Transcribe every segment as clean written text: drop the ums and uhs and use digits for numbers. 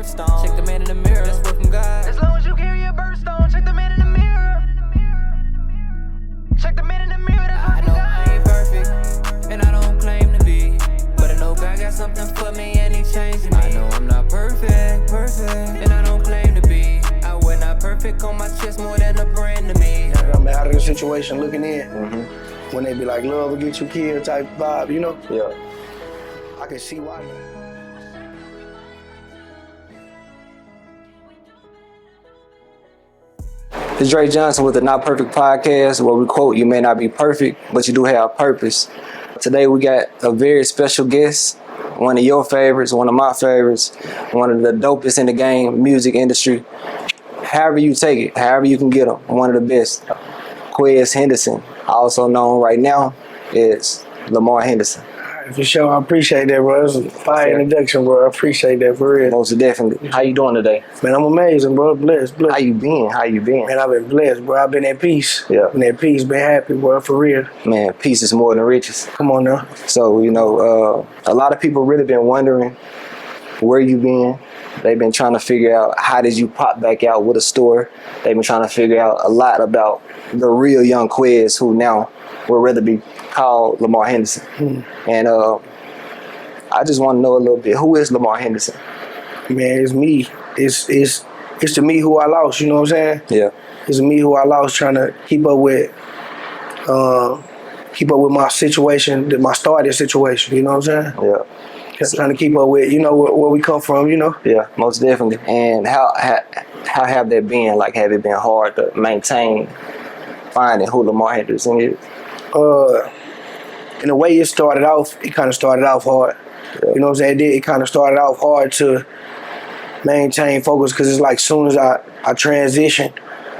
birthstone. Check the man in the mirror, that's word from God. As long as you carry your birthstone, check the man in the mirror. Check the man in the mirror, that's word I from know God. I ain't perfect, and I don't claim to be, but I know God got something for me and he changing me. I know I'm not perfect, and I don't claim to be. I wear not perfect on my chest more than a brand to me. I'm out of the situation looking in. When they be like, love will get you killed type vibe, you know? Yeah. I can see why. It's Dray Johnson with the NotPerfect Podcast, where we quote, "You may not be perfect, but you do have purpose." Today we got a very special guest, one of your favorites, one of my favorites, one of the dopest in the game, music industry. However you take it, however you can get them, one of the best. Quez Henderson, also known right now as Lamar Henderson. For sure, I appreciate that, bro. It was a fire introduction, bro. I appreciate that, for real. Most definitely. How you doing today? Man, I'm amazing, bro. Blessed. How you been? Man, I've been blessed, bro. I've been at peace. Yeah. Been at peace, been happy, bro, for real. Man, peace is more than riches. Come on now. So, a lot of people really been wondering where you been. They've been trying to figure out how did you pop back out with a store. They've been trying to figure out a lot about the real young Quez, who now would rather be called Lamar Henderson. And I just want to know a little bit, who is Lamar Henderson? Man, it's me. It's to me who I lost, you know what I'm saying? Yeah. It's me who I lost trying to keep up with my situation, my started situation, you know what I'm saying? Yeah. Just trying to keep up with, where we come from, you know? Yeah, most definitely. And how have that been? Like, have it been hard to maintain finding who Lamar Henderson is? In the way it started off, it kind of started off hard. Yeah. You know what I'm saying? It kind of started off hard to maintain focus, because it's like soon as I transitioned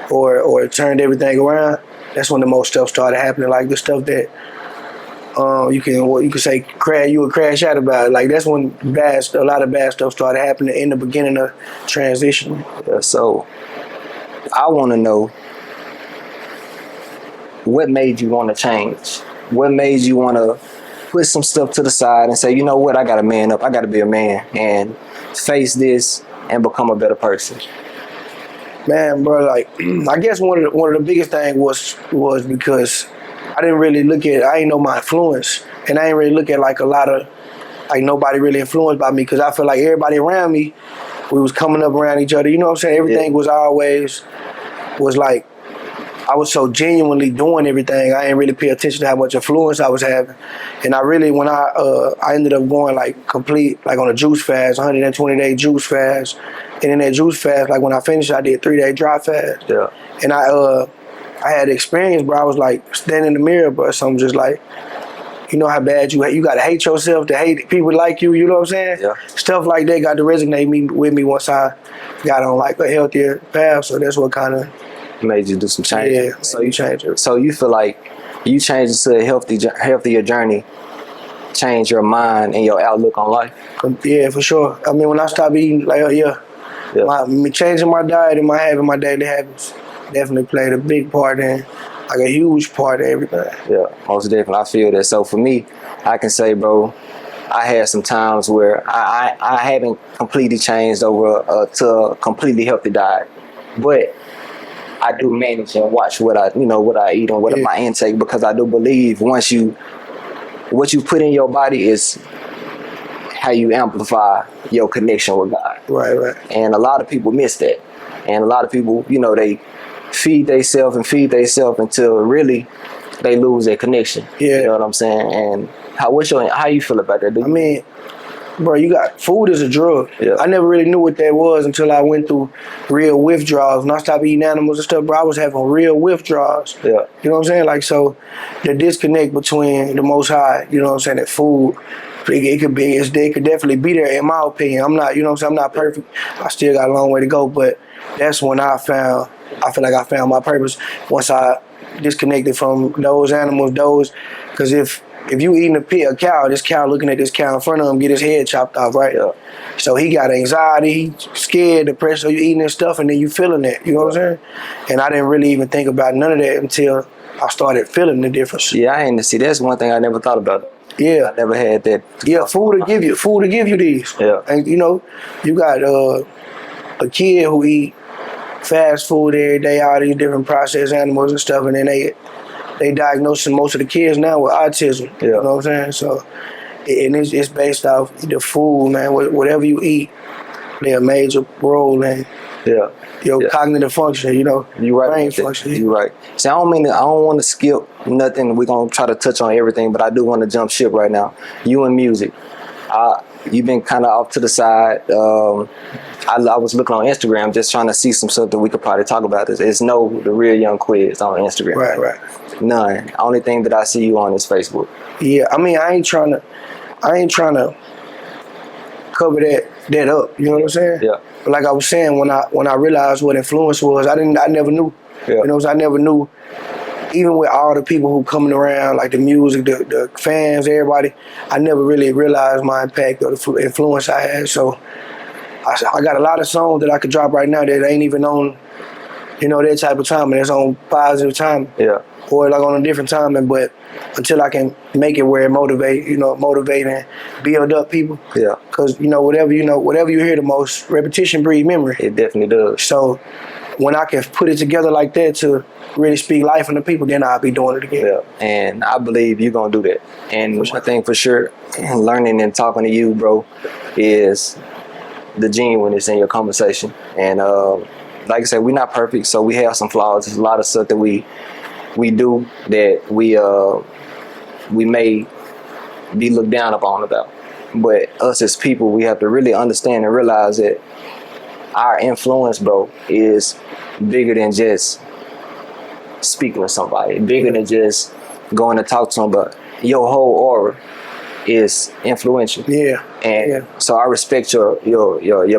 or turned everything around, that's when the most stuff started happening. Like the stuff that you could say you would crash out about. Like that's when a lot of bad stuff started happening in the beginning of transition. Yeah, so I want to know, what made you want to change? What made you want to put some stuff to the side and say, you know what, I got to man up. I got to be a man and face this and become a better person? Man, bro, like I guess one of the biggest things was because I ain't know my influence, and I ain't really look at like a lot of, like nobody really influenced by me, because I feel like everybody around me, we was coming up around each other, you know what I'm saying? Everything was like, I was so genuinely doing everything, I didn't really pay attention to how much influence I was having. And I really, when I ended up going like complete, like on a juice fast, 120-day juice fast, and in that juice fast, like when I finished, I did 3-day dry fast. Yeah. And I had experience, bro. I was like standing in the mirror, bro. So I'm just like, you know how bad you gotta hate yourself to hate people like you. You know what I'm saying? Yeah. Stuff like that got to resonate with me once I got on like a healthier path. So that's what kind of made you do some change. Yeah. So you change it. So you feel like you changed to a healthier journey, change your mind and your outlook on life? Yeah, for sure. I mean, when I stopped eating, like me changing my diet and having my daily habits definitely played a big part in, like a huge part of everything. Yeah, most definitely. I feel that. So for me, I can say, bro, I had some times where I haven't completely changed over to a completely healthy diet, but I do manage and watch what I eat and what my intake, because I do believe what you put in your body is how you amplify your connection with God. Right. And a lot of people miss that. And a lot of people, they feed themselves until really they lose their connection. Yeah. You know what I'm saying? And how you feel about that, dude? I mean, bro, food is a drug. Yeah. I never really knew what that was until I went through real withdrawals. When I stopped eating animals and stuff, bro, I was having real withdrawals. Yeah. You know what I'm saying? Like, so the disconnect between the Most High, you know what I'm saying, that food, it could definitely be there, in my opinion. I'm not, you know what I'm saying, I'm not perfect. I still got a long way to go, but that's when I feel like I found my purpose once I disconnected from those animals, because if you eating a cow, this cow looking at this cow in front of him, get his head chopped off, right? Yeah. So he got anxiety, scared, depressed, so you eating this stuff and then you feeling that, you know what I'm saying? And I didn't really even think about none of that until I started feeling the difference. Yeah, that's one thing I never thought about. Yeah. I never had that. Yeah, food to give you these. Yeah. And you know, you got a kid who eat fast food every day, all these different processed animals and stuff, and then they diagnosing most of the kids now with autism. Yeah. You know what I'm saying? So, and it's based off the food, man. Whatever you eat, play a major role in your cognitive function. You know, you right. Brain function. You right. See, I don't want to skip nothing. We're gonna try to touch on everything, but I do want to jump ship right now. You and music. You've been kind of off to the side. I was looking on Instagram just trying to see some stuff that we could probably talk about. It's TheRealYoungQuez on Instagram. Right. None. Only thing that I see you on is Facebook. Yeah, I mean, I ain't trying to cover that up. You know what I'm saying? Yeah. But like I was saying, when I realized what influence was, I never knew. Yeah. You know, I never knew. Even with all the people who coming around, like the music, the fans, everybody, I never really realized my impact or the influence I had. So I got a lot of songs that I could drop right now that ain't even on, you know, that type of timing. It's on positive timing. Yeah. Or like on a different timing, but until I can make it where it motivate and build up people. Yeah. Cause whatever you hear the most, repetition breeds memory. It definitely does. So when I can put it together like that to really speak life into people, then I'll be doing it again. Yeah. And I believe you're gonna do that. And one thing for sure, learning and talking to you, bro, is the genuineness in your conversation. And like I said, we're not perfect, so we have some flaws. There's a lot of stuff that we do that we may be looked down upon about. But us as people, we have to really understand and realize that our influence, bro, is bigger than just speaking with somebody, bigger than just going to talk to them, but your whole aura is influential. Yeah. And so I respect your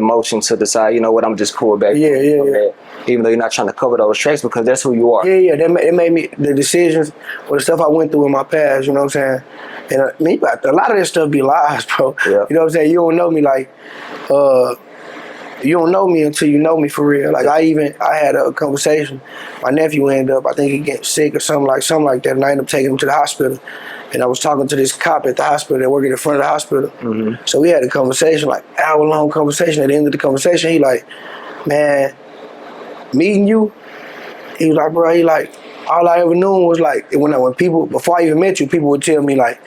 motion to decide, you know what, I'm just cool back. Yeah. Even though you're not trying to cover those tracks, because that's who you are. Yeah. It made me, the decisions or the stuff I went through in my past, you know what I'm saying? And a lot of this stuff be lies, bro. Yeah. You know what I'm saying? You don't know me like, you don't know me until you know me for real. Like I had a conversation. My nephew ended up, I think he get sick or something like that, and I ended up taking him to the hospital. And I was talking to this cop at the hospital that worked in the front of the hospital. Mm-hmm. So we had a conversation, like hour-long conversation. At the end of the conversation, he like, man, meeting you, he was like, bro, he like, all I ever knew was like, when people, before I even met you, people would tell me like,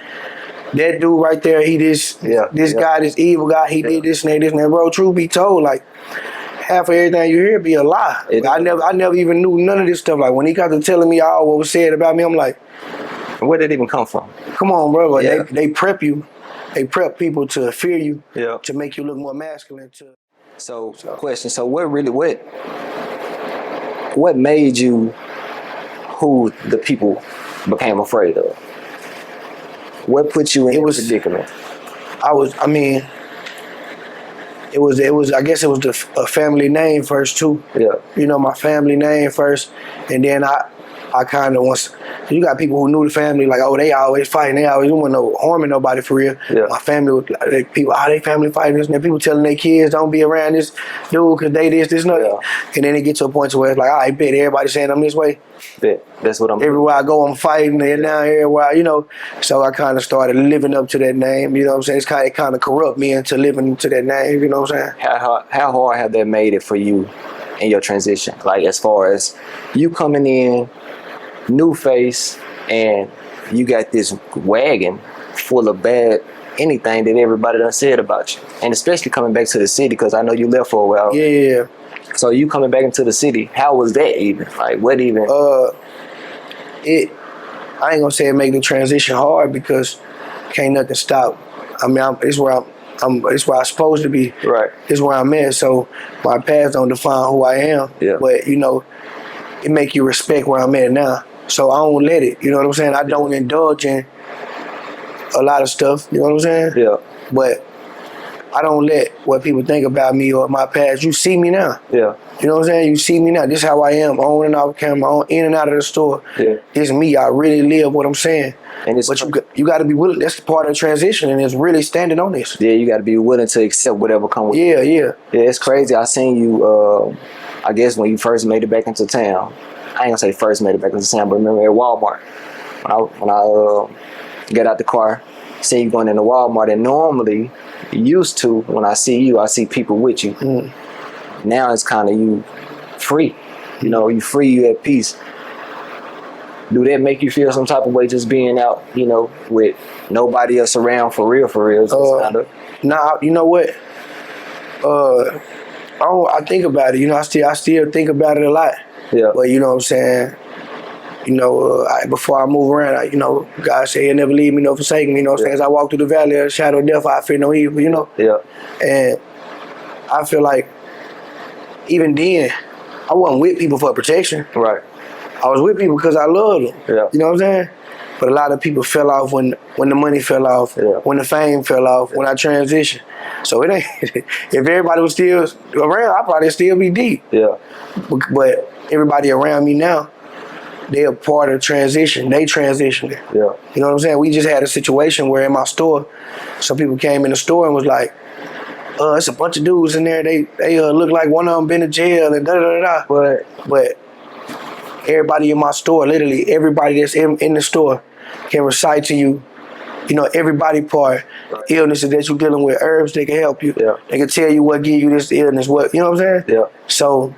that dude right there, he this guy, this evil guy, he did this and that, bro. Truth be told, like, half of everything you hear be a lie. I never even knew none of this stuff. Like when he got to telling me all what was said about me, I'm like, where did it even come from? Come on, bro. Like they prep you. They prep people to fear you, to make you look more masculine. So question. So what made you who the people became afraid of? What put you in this predicament? It was. I guess it was a family name first too. Yeah. You know, my family name first, and then I kind of once. You got people who knew the family, like, oh, they always fighting. They always want no harming nobody for real. Yeah. My family was like, people, they family fighting this, and then people telling their kids don't be around this dude because they this, nothing. Yeah. And then it get to a point to where it's like, I bet everybody saying I'm this way. Yeah, that's what I'm. Everywhere I go, I'm fighting, and now everywhere, you know. So I kind of started living up to that name. You know what I'm saying? It kind of corrupt me into living to that name. You know what I'm saying? How hard have that made it for you in your transition? Like as far as you coming in, new face, and you got this wagon full of bad anything that everybody done said about you, and especially coming back to the city because I know you left for a while. Yeah. So you coming back into the city, how was that even? Like what even? I ain't gonna say it make the transition hard because can't nothing stop. I mean, it's where I'm supposed to be. Right. It's where I'm at. So my past don't define who I am. Yeah. But you know, it make you respect where I'm at now. So I don't let it. You know what I'm saying? I don't indulge in a lot of stuff. You know what I'm saying? Yeah. But I don't let what people think about me or my past. You see me now. Yeah. You know what I'm saying? You see me now. This is how I am, on and off camera, on, in and out of the store. Yeah. This is me. I really live what I'm saying. And but you got to be willing. That's part of the transition, and it's really standing on this. Yeah, you got to be willing to accept whatever comes with it. Yeah. Yeah, it's crazy. I seen you, I guess, when you first made it back into town. I ain't gonna say first made it back into town, but remember at Walmart when I got out the car say you going into Walmart, and normally, used to, when I see you, I see people with you. Now it's kind of you free. You know, you free, you at peace. Do that make you feel some type of way just being out, you know, with nobody else around for real? Nah, you know what? I think about it. You know, I still think about it a lot. Yeah. But you know what I'm saying? You know, before I move around, you know, God said He'll never leave me nor forsake me. You know what I'm saying? As I walk through the valley of the shadow of death, I fear no evil, you know? Yeah. And I feel like even then, I wasn't with people for protection. Right. I was with people because I loved them. Yeah. You know what I'm saying? But a lot of people fell off when the money fell off, when the fame fell off, when I transitioned. So it ain't, if everybody was still around, I'd probably still be deep. Yeah. But everybody around me now, they're part of transition. They transitioned. Yeah. You know what I'm saying? We just had a situation where in my store, some people came in the store and was like, it's a bunch of dudes in there. They look like one of them been to jail and da-da-da-da. But everybody in my store, literally everybody that's in the store can recite to you, you know, everybody part, illnesses that you're dealing with, herbs that can help you. Yeah. They can tell you what give you this illness, what, you know what I'm saying? Yeah. So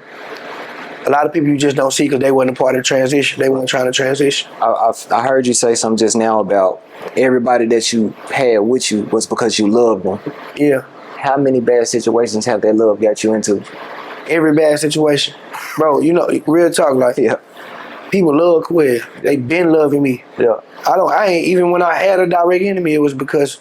a lot of people you just don't see because they wasn't a part of the transition. They weren't trying to transition. I heard you say something just now about everybody that you had with you was because you loved them. Yeah. How many bad situations have that love got you into? Every bad situation. Bro, you know, real talk, like, people love Quez. They been loving me. Yeah. I ain't, even when I had a direct enemy, it was because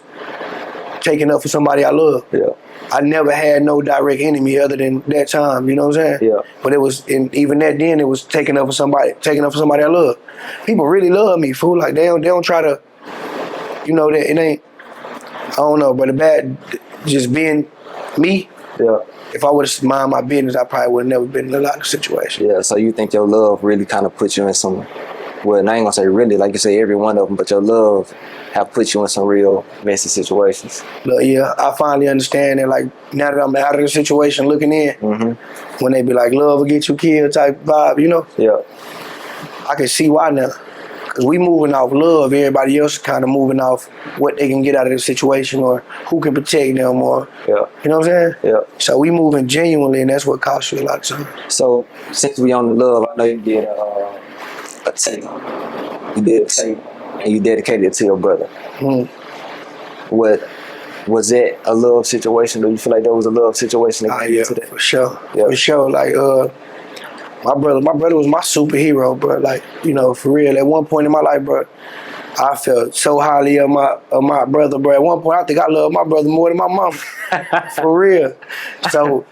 taking up for somebody I love. Yeah. I never had no direct enemy other than that time, you know what I'm saying? Yeah. But it was, even that then, it was taking up for somebody I love. People really love me, fool. Like, they don't try to, you know, that it ain't, I don't know, but the bad, just being me. Yeah. If I would have mind my business, I probably would have never been in a lot of situations. Yeah, so you think your love really kind of put you in some, well, I ain't gonna say really, like you say, every one of them, but your love have put you in some real messy situations. But yeah, I finally understand that, like, now that I'm out of the situation looking in, when they be like, love will get you killed type vibe, you know? Yeah. I can see why now. Because we moving off love, everybody else is kind of moving off what they can get out of the situation or who can protect them or, you know what I'm saying? Yeah. So we moving genuinely, and that's what costs you a lot of time. So since we on the love, I know you did a tape. You did a tape, and you dedicated it to your brother. What was that a love situation? Do you feel like there was a love situation? Yeah, for sure. Yeah. For sure. Like, my brother was my superhero, bro. Like, you know, for real. At one point in my life, bro, I felt so highly of my brother, bro. At one point, I think I loved my brother more than my mom. For real. So,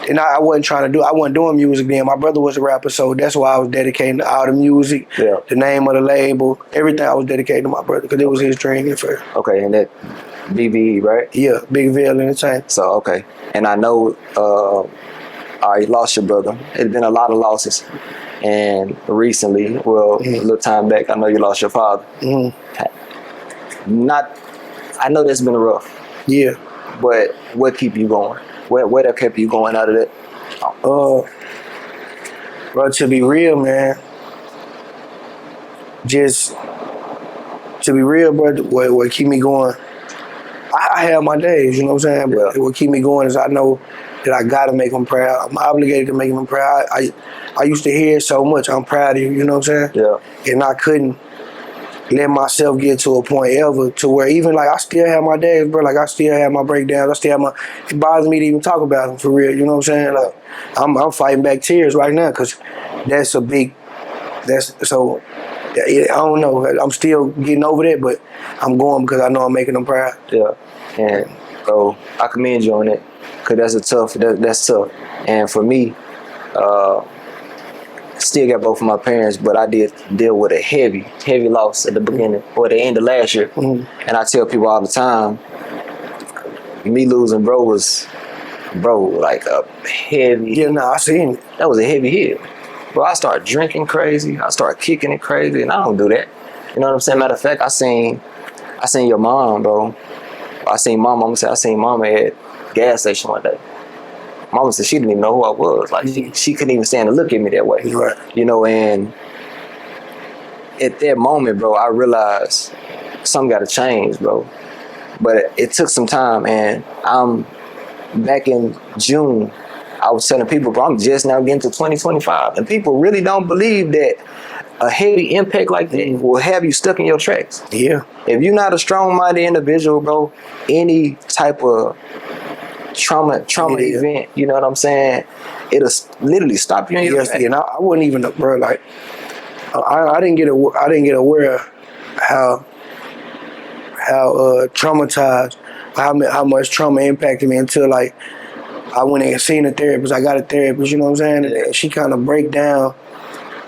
and I wasn't doing music then. My brother was a rapper, so that's why I was dedicating all the music, the name of the label, everything I was dedicating to my brother, because it was his dream at first. Okay, and that BVE, right? Yeah, Big Veil Entertainment. So, okay. And I know you lost your brother. It's been a lot of losses. And recently, well, a little time back, I know you lost your father. I know that's been rough. Yeah. But what keep you going? What have kept you going out of that? Bro, to be real, man, just to be real, bro, what keep me going, I have my days, you know what I'm saying? But what keep me going is I know that I gotta make him proud. I'm obligated to make him proud. I used to hear so much, I'm proud of you, you know what I'm saying? Yeah. And I couldn't let myself get to a point ever to where even like I still have my days, bro. Like I still have my breakdowns. I still have it bothers me to even talk about them for real, you know what I'm saying? Like I'm fighting back tears right now because I don't know. I'm still getting over that, but I'm going because I know I'm making them proud. Yeah. And so I commend you on it. Cause that's tough. And for me, still got both of my parents, but I did deal with a heavy loss at the beginning or the end of last year. And I tell people all the time, me losing bro was like a heavy. Yeah, no, I seen it. That was a heavy hit. Bro, I started drinking crazy. I started kicking it crazy, and I don't do that. You know what I'm saying? Matter of fact, I seen your mom, bro. I seen mama at gas station one day. Mama said she didn't even know who I was. Like she couldn't even stand to look at me that way. Right. You know, and at that moment, bro, I realized something got to change, bro. But it took some time, and back in June, I was telling people, bro, I'm just now getting to 2025, and people really don't believe that a heavy impact like that will have you stuck in your tracks. Yeah. If you're not a strong-minded individual, bro, any type of trauma event, you know what I'm saying, it'll literally stop you in your tracks. And I wasn't even, bro, like, I didn't get aware of how traumatized, how much trauma impacted me until, like, I went and seen a therapist. I got a therapist, you know what I'm saying? And she kind of break down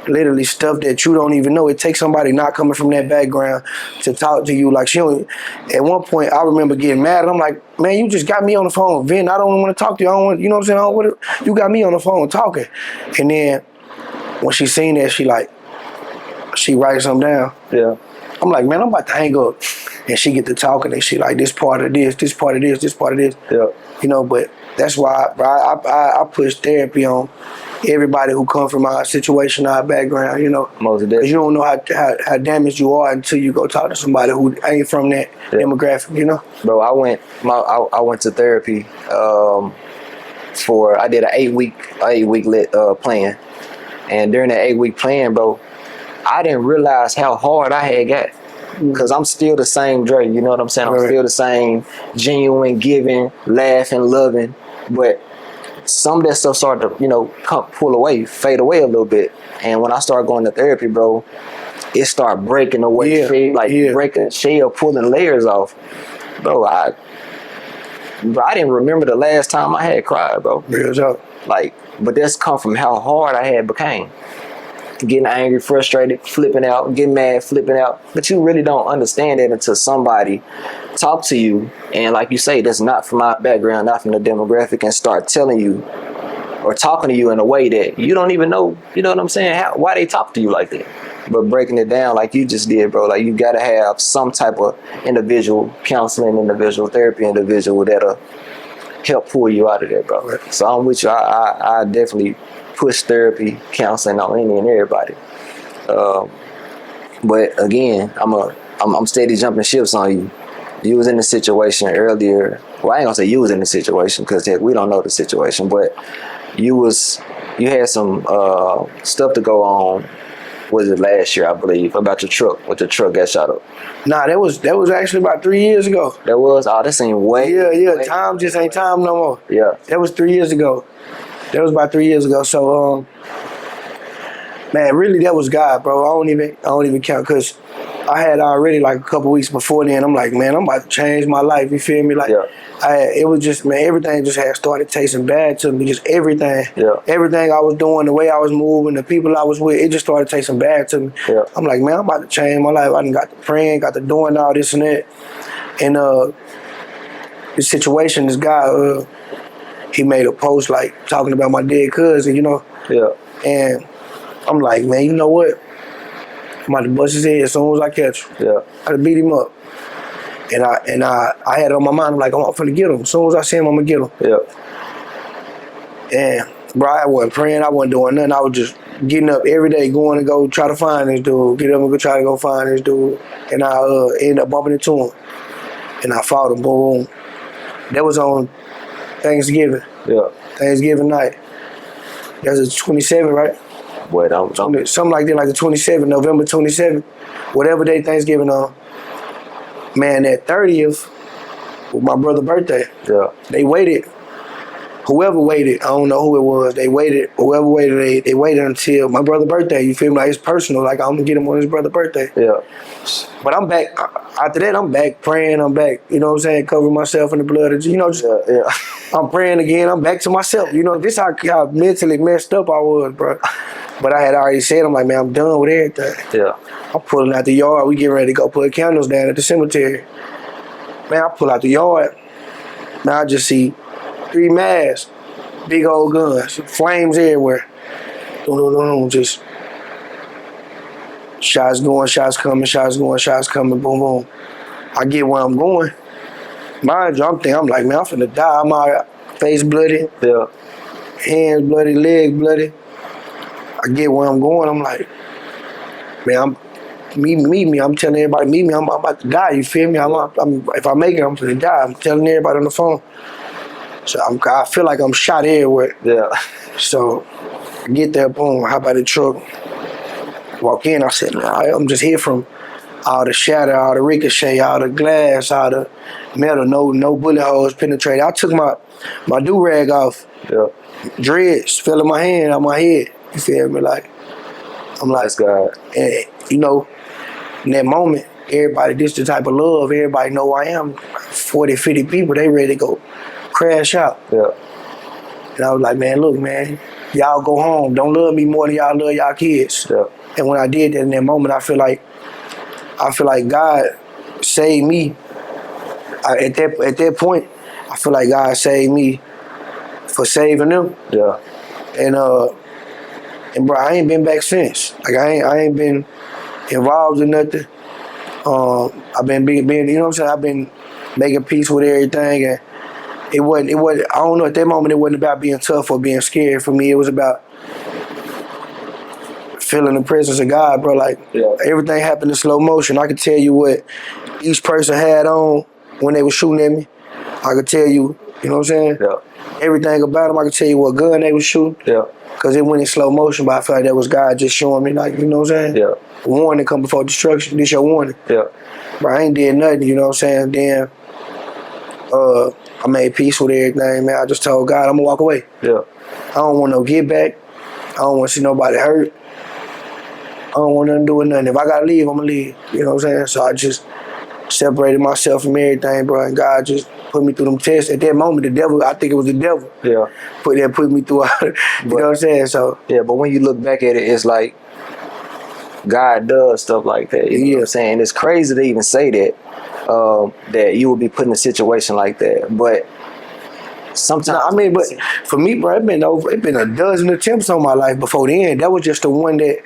literally stuff that you don't even know. It takes somebody not coming from that background to talk to you. Like, she don't, at one point, I remember getting mad. I'm like, man, you just got me on the phone, Vin. I don't want to talk to you. I don't want, you know what I'm saying? You got me on the phone talking. And then when she seen that, she writes something down. Yeah. I'm like, man, I'm about to hang up. And she get to talking and she like, this part of this, this part of this, this part of this. Yeah. You know, but that's why I push therapy on everybody who come from our situation, our background, you know. Most definitely. Because you don't know how damaged you are until you go talk to somebody who ain't from that demographic, you know. Bro, I went to therapy I did an 8-week plan. And during that 8-week plan, bro, I didn't realize how hard I had got. Because I'm still the same Dre, you know what I'm saying? I'm still the same genuine, giving, laughing, loving. But some of that stuff started to, you know, fade away a little bit. And when I started going to therapy, bro, it started breaking away, breaking shell, pulling layers off. Bro, I didn't remember the last time I had cried, bro. Real talk. Like, but that's come from how hard I had became. Getting angry, frustrated, flipping out, getting mad, flipping out. But you really don't understand that until somebody talk to you, and like you say, that's not from my background, not from the demographic, and start telling you or talking to you in a way that you don't even know, you know what I'm saying, why they talk to you like that. But breaking it down like you just did, bro, like you gotta have some type of individual counseling, individual therapy, individual that'll help pull you out of that, bro. Right. So I'm with you. I definitely push therapy, counseling on any and everybody. But again, I'm steady jumping ships on you. You was in the situation earlier. Well, I ain't gonna say you was in the situation because we don't know the situation, but you had some stuff to go on. Was it last year, I believe, about your truck, when your truck got shot up? Nah, that was actually about 3 years ago. That was? Oh, this ain't way. Yeah. Time just ain't time no more. Yeah. That was 3 years ago. That was about 3 years ago. So, man, really, that was God, bro. I don't even count, because I had already, like, a couple weeks before then, I'm like, man, I'm about to change my life. You feel me? Like, it was just, man, everything just had started tasting bad to me. Just everything. Yeah. Everything I was doing, the way I was moving, the people I was with, it just started tasting bad to me. Yeah. I'm like, man, I'm about to change my life. I done got to praying, got to doing all this and that. And this situation, this guy, he made a post, like, talking about my dead cousin, you know? Yeah. And I'm like, man, you know what? I'm about to bust his head as soon as I catch him. Yeah. I had to beat him up. And I had it on my mind, I'm like, I'm finna get him. As soon as I see him, I'm gonna get him. Yeah. And, bro, I wasn't praying, I wasn't doing nothing. I was just getting up every day, going to go try to find this dude. Get up and go try to go find this dude. And I ended up bumping into him. And I fought him, boom. That was on Thanksgiving. Yeah. Thanksgiving night. That was the 27th, right? Wait, something like that, like the 27th, November 27th, whatever day Thanksgiving on. Man, that 30th was my brother's birthday. Yeah. They waited. Whoever waited, I don't know who it was. They waited. Whoever waited, they waited until my brother's birthday. You feel me? Like, it's personal. Like, I'm gonna get him on his brother's birthday. Yeah. But I'm back. After that, I'm back praying. I'm back. You know what I'm saying? Covering myself in the blood. You know, just I'm praying again. I'm back to myself. You know, this how mentally messed up I was, bro. But I had already said, I'm like, man, I'm done with everything. Yeah. I'm pulling out the yard. We getting ready to go put candles down at the cemetery. Man, I pull out the yard. Man, I just see 3 masks, big old guns, flames everywhere. Just shots going, shots coming, shots going, shots coming, boom, boom. I get where I'm going. Mind you, I'm like, man, I'm finna die. My face bloody, hands bloody, legs bloody. I get where I'm going. I'm like, man, meet me. I'm telling everybody, meet me. I'm about to die. You feel me? If I make it, I'm gonna die. I'm telling everybody on the phone. So I feel like I'm shot everywhere. Yeah. So I get there, boom, hop out the truck, walk in. I said, man, I'm just here from all the shatter, all the ricochet, all the glass, all the metal, no bullet holes penetrated. I took my do-rag off. Yeah. Dreads fell in my hand, on my head. You feel me? Like, I'm like, That's God. and, you know, in that moment, everybody, this the type of love, everybody know who I am. 40, 50 people, they ready to go crash out. Yeah. And I was like, man, look, man, y'all go home. Don't love me more than y'all love y'all kids. Yeah. And when I did that in that moment, I feel like God saved me. At that point, I feel like God saved me for saving them. Yeah. And bro, I ain't been back since. Like I ain't been involved in nothing. I've been being, you know what I'm saying? I've been making peace with everything, and it wasn't. I don't know. At that moment, it wasn't about being tough or being scared. For me, it was about feeling the presence of God, bro. Like everything happened in slow motion. I could tell you what each person had on when they were shooting at me. I could tell you, you know what I'm saying? Yeah. Everything about them. I could tell you what gun they was shooting. Yeah. Cause it went in slow motion, but I feel like that was God just showing me, like, you know what I'm saying? Yeah. Warning come before destruction. This your warning. Yeah. Bro, I ain't did nothing, you know what I'm saying? Then I made peace with everything, man. I just told God I'm gonna walk away. Yeah. I don't want no get back. I don't want to see nobody hurt. I don't want nothing to do with nothing. If I gotta leave, I'm gonna leave. You know what I'm saying? So I just separated myself from everything, bro. And God just put me through them tests. At that moment, the devil, I think it was the devil. Yeah. Put me through all, you know what I'm saying? So yeah, but when you look back at it, it's like God does stuff like that. You know what I'm saying? It's crazy to even say that, that you would be put in a situation like that. But sometimes, I mean, but for me, bro, it been a dozen attempts on my life before then. That was just the one that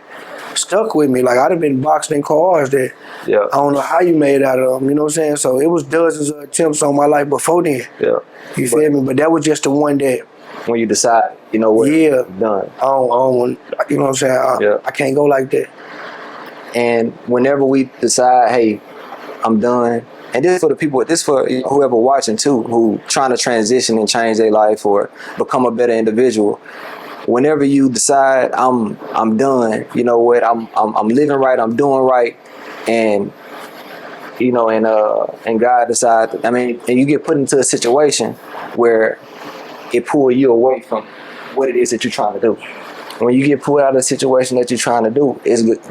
stuck with me. Like, I'd have been boxing in cars that I don't know how you made out of them, you know what I'm saying? So it was dozens of attempts on my life before then. Yeah. You feel me? But that was just the one that when you decide, you know what, done. I don't want, you know what I'm saying? I can't go like that. And whenever we decide, hey, I'm done, and this for the people, this for whoever watching too, who trying to transition and change their life or become a better individual. Whenever you decide I'm done, you know what, I'm living right, I'm doing right, and you know, and God decides, I mean, and you get put into a situation where it pulls you away from what it is that you're trying to do. When you get pulled out of the situation that you're trying to do,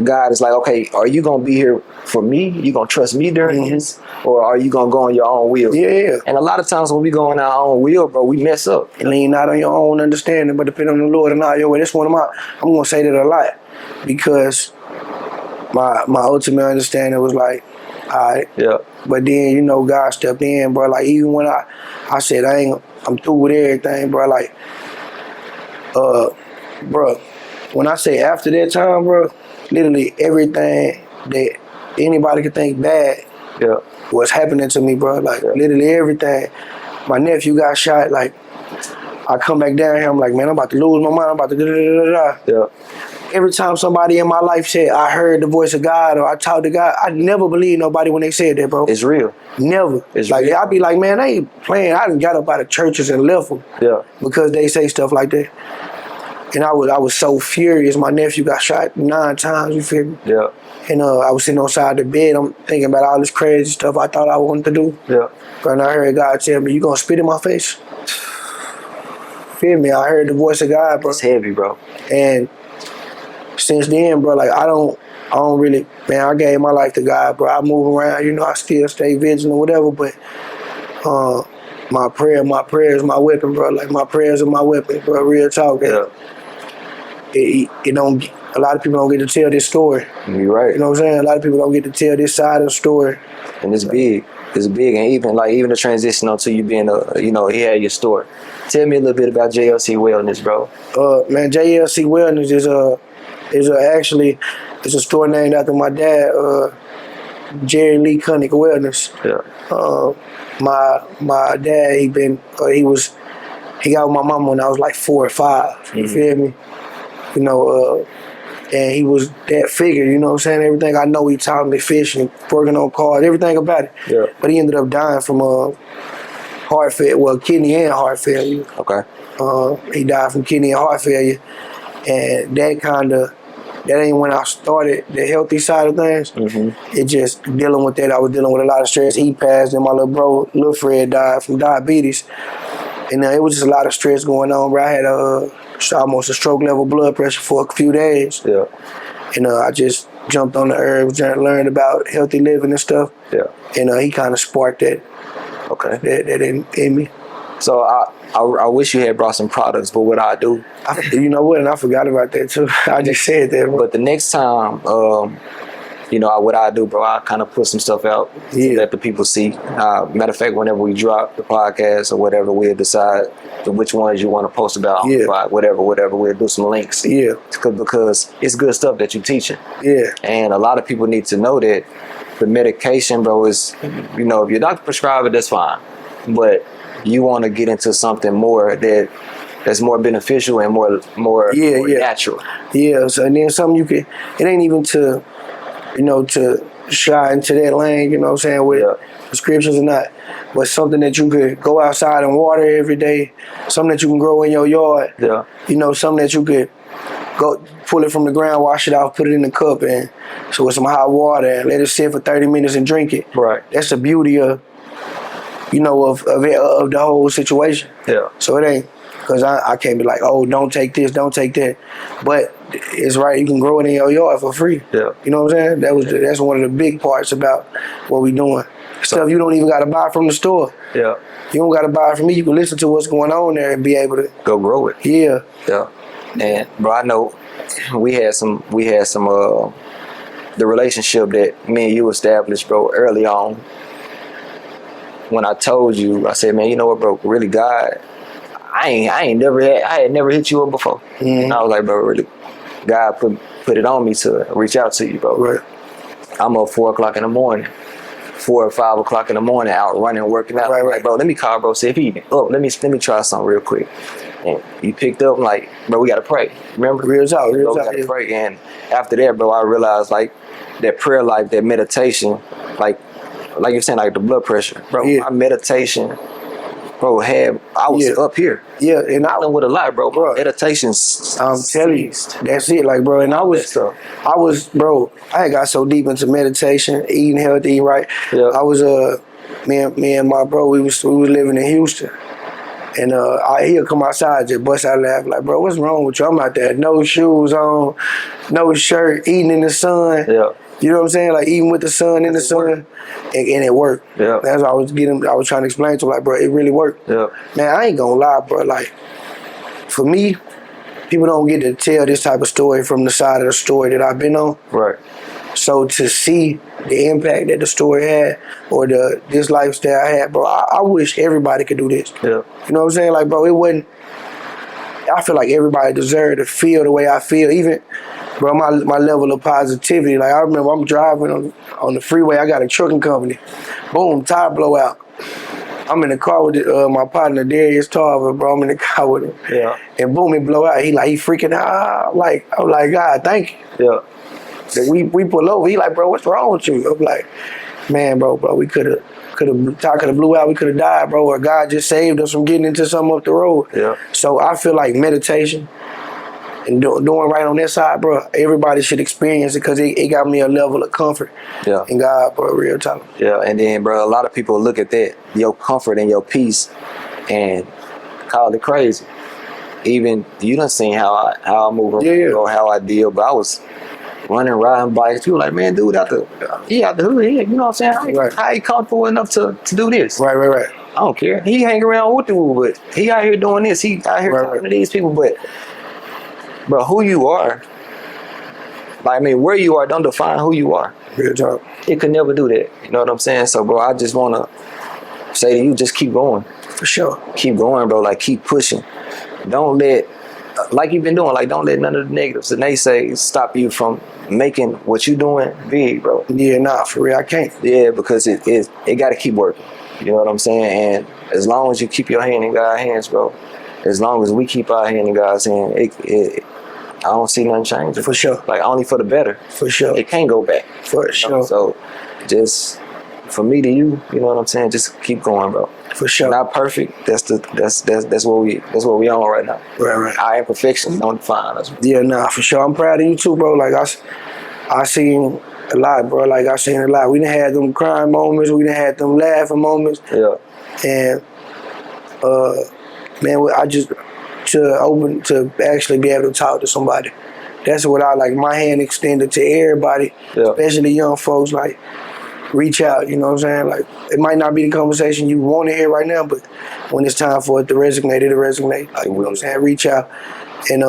God is like, okay, are you gonna be here for me? You gonna trust me during this, or are you gonna go on your own will? Yeah. And a lot of times when we go on our own will, bro, we mess up. And lean not on your own understanding, but depend on the Lord and not your way. That's one of I'm gonna say that a lot, because my ultimate understanding was like, all right. Yeah. But then, you know, God stepped in, bro. Like, even when I said I'm through with everything, bro. Like, bro, when I say after that time, bro, literally everything that anybody could think bad was happening to me, bro. Like, literally everything. My nephew got shot. Like, I come back down here, I'm like, man, I'm about to lose my mind. I'm about to da-da-da-da-da. Yeah. Every time somebody in my life said, I heard the voice of God or I talked to God, I never believed nobody when they said that, bro. It's real. Never. It's like, real. I'd be like, man, they ain't playing. I done got up out of churches and left them because they say stuff like that. And I was so furious. My nephew got shot 9 times, you feel me? Yeah. And I was sitting on the side of the bed. I'm thinking about all this crazy stuff I thought I wanted to do. Yeah. And I heard God tell me, you gonna spit in my face? Feel me? I heard the voice of God, bro. It's heavy, bro. And since then, bro, like, I don't really, man, I gave my life to God, bro. I move around, you know, I still stay vigilant or whatever, but my prayer is my weapon, bro. Like, my prayers are my weapon, bro. Real talk. Yeah. It don't, a lot of people don't get to tell this story. You're right. You know what I'm saying? A lot of people don't get to tell this side of the story. And it's big. It's big. And even the transition onto you being he had your store. Tell me a little bit about JLC Wellness, bro. Man, JLC Wellness is a store named after my dad, Jerry Lee Cunnick Wellness. Yeah. My dad, he got with my mama when I was like 4 or 5. You feel me? You know, And he was that figure, you know what I'm saying? Everything I know, he taught me fishing, working on cars, everything about it. Yeah. But he ended up dying from heart failure, well, kidney and heart failure. Okay. He died from kidney and heart failure. And that ain't when I started the healthy side of things. It just dealing with that. I was dealing with a lot of stress. He passed, and my little Fred died from diabetes. And it was just a lot of stress going on, bro. I had almost a stroke level blood pressure for a few days. Yeah. And I just jumped on the herbs and learned about healthy living and stuff. Yeah. And he kind of sparked that. Okay. That in me. So I wish you had brought some products, but what I do? You know what? And I forgot about that too. I just said that. But the next time, what I do, bro, I kind of put some stuff out to let the people see. Matter of fact, whenever we drop the podcast or whatever, we'll decide which ones you want to post about. Whatever, we'll do some links. Yeah. Because it's good stuff that you're teaching. Yeah. And a lot of people need to know that the medication, bro, is, if your doctor prescribes it, that's fine. But you want to get into something more that's more beneficial and more natural. Yeah, so and then something it ain't even to shy into that lane, you know what I'm saying, with prescriptions or not, but something that you could go outside and water every day, something that you can grow in your yard, something that you could go pull it from the ground, wash it off, put it in the cup, and so with some hot water and let it sit for 30 minutes and drink it. Right. That's the beauty of the whole situation. Yeah. So it ain't, because I can't be like, oh, don't take this, don't take that. But it's right, you can grow it in your yard for free. Yeah. You know what I'm saying? That's one of the big parts about what we doing. Stuff you don't even got to buy from the store. Yeah. You don't got to buy it from me. You can listen to what's going on there and be able to go grow it. Yeah. Yeah. And bro, I know we had some the relationship that me and you established, bro, early on. When I told you, I said, man, you know what, bro, really, God, I had never hit you up before. And I was like, bro, really, God put it on me to reach out to you, bro. Right. I'm up 4 o'clock in the morning, 4 or 5 o'clock in the morning, out running, working out. Right. Like, bro, let me call, bro, see if he even up. Let me try something real quick. And you picked up, like, bro, we gotta pray. Remember? Real talk. We gotta pray. And after that, bro, I realized, like, that prayer life, that meditation, like you're saying, like the blood pressure, bro. My meditation, bro, I was up here. Yeah, and I done with a lot, bro. Meditations. I'm telling you, that's it, like, bro. And I was, bro. I had got so deep into meditation, eating healthy, eating right. Yeah. I was, me and my bro, we was living in Houston. And he'll come outside, just bust out laughing, like, bro, what's wrong with you? I'm out there, no shoes on, no shirt, eating in the sun. Yeah. You know what I'm saying? Like, eating with the sun, in the sun, and it worked. Yeah. That's what I was trying to explain to him, like, bro, it really worked. Yeah. Man, I ain't gonna lie, bro. Like, for me, people don't get to tell this type of story from the side of the story that I've been on. Right. So to see the impact that the story had, or this lifestyle I had, bro, I wish everybody could do this. Yeah. You know what I'm saying? Like, bro, it wasn't. I feel like everybody deserved to feel the way I feel, even. Bro, my level of positivity. Like, I remember I'm driving on the freeway. I got a trucking company. Boom, tire blowout. I'm in the car with my partner, Darius Tarver, bro. I'm in the car with him. Yeah. And boom, it blow out. He freaking out. I'm like, God, thank you. Yeah. So we pull over. He like, bro, what's wrong with you? I'm like, man, bro, we could have blew out. We could have died, bro. Or God just saved us from getting into something up the road. Yeah. So I feel like meditation and doing right on that side, bro, everybody should experience it, because it got me a level of comfort. Yeah. In God, bro, real time. Yeah, and then, bro, a lot of people look at that, your comfort and your peace, and call it crazy. Even you done seen how I move around, or how I deal, but I was running, riding bikes. People like, man, dude, out the hood, you know what I'm saying? How he comfortable enough to do this? Right. I don't care. He hang around with you, but he out here doing this. He out here talking to these people, but who you are, like, I mean, where you are don't define who you are. Real talk. It could never do that. You know what I'm saying? So, bro, I just want to say to you, just keep going. For sure. Keep going, bro. Like, keep pushing. Don't let, like you've been doing, like, don't let none of the negatives and naysayers stop you from making what you doing big, bro. Yeah, nah, for real, I can't. Yeah, because it got to keep working. You know what I'm saying? And as long as you keep your hand in God's hands, bro, as long as we keep our hand in God's hand, don't see nothing changing. For sure. Like, only for the better. For sure. It can't go back. For sure. So, just for me to you, you know what I'm saying? Just keep going, bro. For sure. Not perfect. That's what we on right now. Right. Our imperfections don't define us. Yeah, nah, for sure. I'm proud of you too, bro. Like I seen a lot, bro. Like I seen a lot. We done had them crying moments. We done had them laughing moments. Yeah. And man, I just to actually be able to talk to somebody. That's what I like. My hand extended to everybody, especially young folks. Like, reach out. You know what I'm saying? Like, it might not be the conversation you want to hear right now, but when it's time for it to resonate, it'll resonate. Like, you know what I'm saying? Reach out. And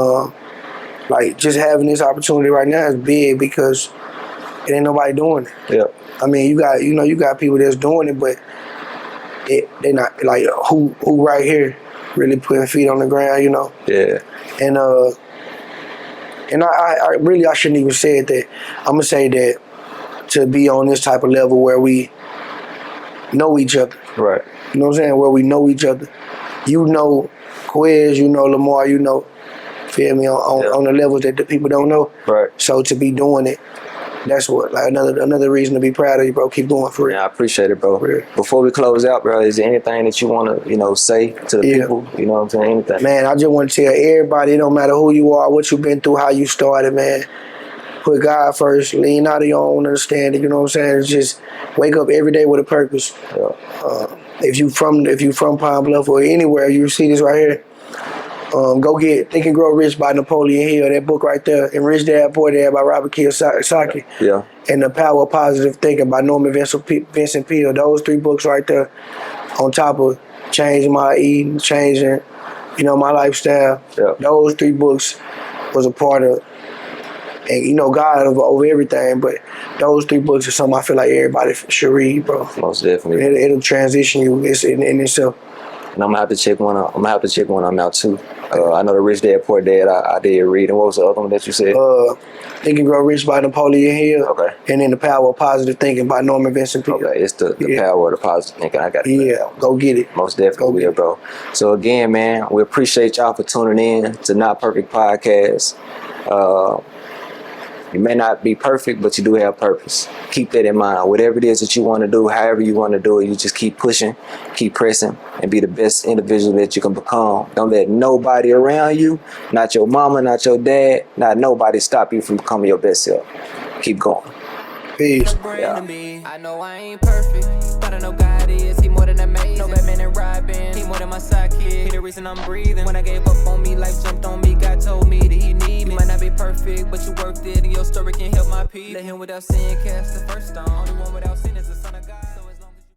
like, just having this opportunity right now is big because it ain't nobody doing it. Yeah. I mean, you got people that's doing it, but they not like who right here really putting feet on the ground, you know. Yeah. And I really shouldn't even say it. That I'm gonna say that to be on this type of level where we know each other. Right. You know what I'm saying? Where we know each other. You know Quez, you know Lamar, you know, feel me, on the levels that the people don't know. Right. So to be doing it, that's what, like, another reason to be proud of you, bro. Keep going for it. Yeah, I appreciate it, bro. For real. Before we close out, bro, is there anything that you want to, say to the people? You know what I'm saying? Anything? Man, I just want to tell everybody, it don't matter who you are, what you've been through, how you started, man. Put God first. Lean out of your own understanding. You know what I'm saying? It's just wake up every day with a purpose. Yeah. If you from Pine Bluff or anywhere, you see this right here. Go get Think and Grow Rich by Napoleon Hill. That book right there. And Rich Dad Poor Dad by Robert Kiyosaki. Yeah. And The Power of Positive Thinking by Norman Vincent Peale. Those 3 books right there, on top of changing my eating, changing, my lifestyle. Yeah. Those 3 books was a part of, and God over everything. But those 3 books are something I feel like everybody should read, bro. Most definitely. It'll transition you in itself. And I'm gonna have to check one out. I'm gonna have to check one of them out too. I know the Rich Dad Poor Dad. I did read. And what was the other one that you said? Think and Grow Rich by Napoleon Hill. Okay. And then The Power of Positive Thinking by Norman Vincent Peale. Okay, it's the power of the positive thinking. I got it. Yeah, go get it. Most definitely, bro. So again, man, we appreciate y'all for tuning in to Not Perfect Podcast. You may not be perfect, but you do have purpose. Keep that in mind. Whatever it is that you want to do, however you want to do it, you just keep pushing, keep pressing, and be the best individual that you can become. Don't let nobody around you, not your mama, not your dad, not nobody stop you from becoming your best self. Keep going. Peace. I know I ain't perfect, but I know God is. He more than amazing. No Batman and Robin. He more than my sidekick. He the reason I'm breathing. When I gave up on me, life jumped on me. God told me that he need me. You might not be perfect, but you worked it, and your story can help my peace. Let him without sin cast the first stone. Only one without sin is the Son of God.